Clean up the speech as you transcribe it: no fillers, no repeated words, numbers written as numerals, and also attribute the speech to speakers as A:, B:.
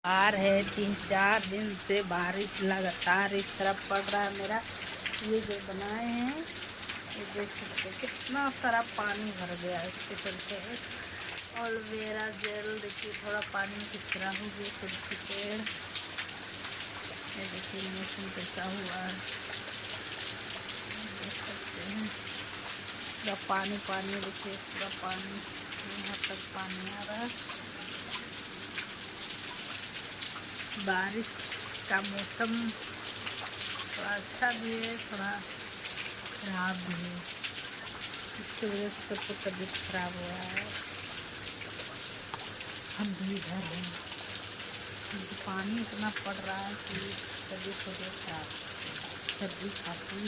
A: बाहर है 3-4 दिन से बारिश लगातार इस तरफ पड़ रहा है। मेरा ये जो बनाए हैं ये देख सकते हैं कितना सारा पानी भर गया है इसके चलते। और मेरा जेल देखिए थोड़ा पानी में किस तरह हो गया तुलसी पेड़। ये देखिए मौसम कैसा हुआ है, देख सकते हैं पूरा पानी पानी। देखिए पूरा पानी यहाँ तक पानी आ रहा है। बारिश का मौसम थोड़ा अच्छा भी है, थोड़ा खराब भी है। इसकी वजह से सबको तबीयत खराब हो रहा है। हम भी इधर हैं क्योंकि पानी इतना पड़ रहा है कि तबीयत हो गई खराब, सर्दी खांसी